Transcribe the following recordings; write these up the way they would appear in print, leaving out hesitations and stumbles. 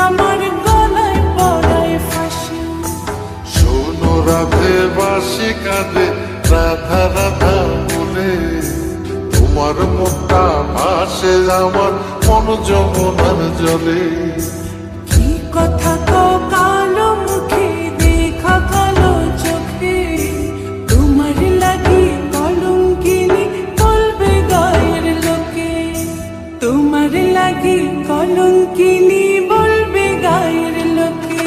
আমার গলায় পড়ায় ফাঁসি। শোনো রাধে বাঁশি কাঁদে রাধা রাধা বলে, তোমার মুখটা ভাসে আমার মন যমুনার জলে। কি কথা কও কালো মুখে দেখা কালো চোখে, তোমার লাগি কলঙ্কিনী বলবে গায়ের লোকে, তোমার লাগি কলঙ্কিনী বলবে গায়ের লোকে।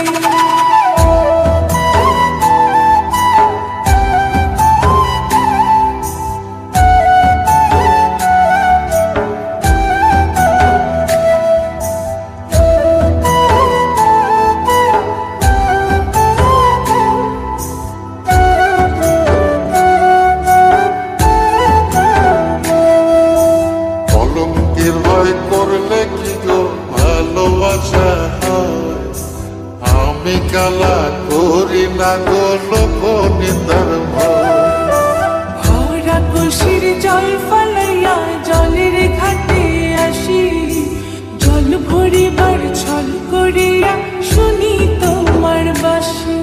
কলঙ্কের ভয় করলে কি গো ভালোবাসা হয়? আমি কালা করি না গো লোক নিন্দার ভয়। ভরা কলসির জল ফালাইয়া জলের ঘাটে আসি, জল ভরিবার ছল করিয়া শুনি তোমার বাঁশি।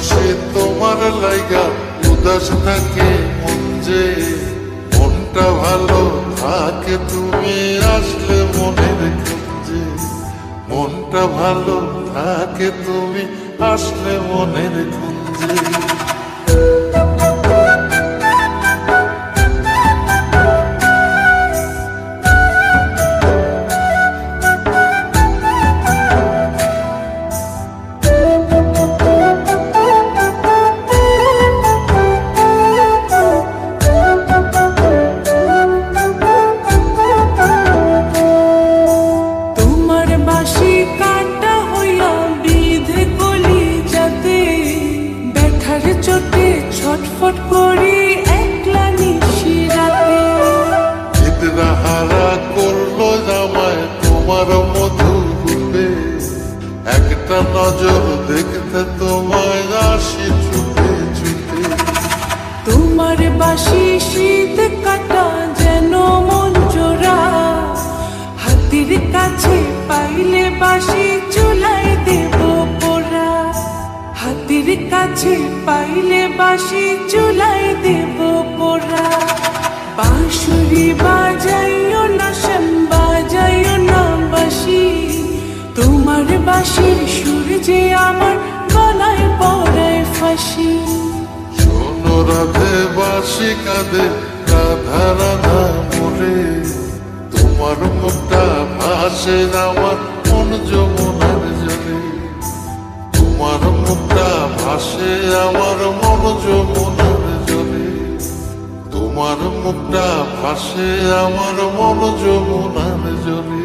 সে তোমার লাইগা উদাস থাকে মন যে, মনটা ভালো থাকে তুমি আসলে মনের খুঁজে। মনটা ভালো থাকে তুমি আসলে মনের খুঁজে। তোমার বাঁশি কাটা হইয়া বিধে কলি যাতে, ব্যথার চোটে ছটফট করি একলা নিশি রাতে। চিত্রা হারা করলো জামায় তোমার মধু রূপে, একটা নজর দেখতে তোমায় আসি ছুটে ছুটে। তোমার বাঁশি শীত কাটা যেন মন জোড়া, হাতির কাছে পাইলে বাঁশি চুলাই দেব পোড়া। হাতির কাছে পাইলে বাঁশি চুলাই দেব পোড়া। বাঁশুরি বাজাইও না শ্যাম বাজাইও না বাঁশি, তোমার বাঁশির সুর যে আমার গলায় পড়ায় ফাঁসি। শোনো রাধে বাঁশি কাঁদে রাধা রাধা বলে, তোমার মুখটা ভাসে আমার মন যমুনার জলে। তোমার মুখটা ভাসে আমার মন যমুনার জলে। তোমার মুখটা ভাসে আমার মন যমুনার জলে।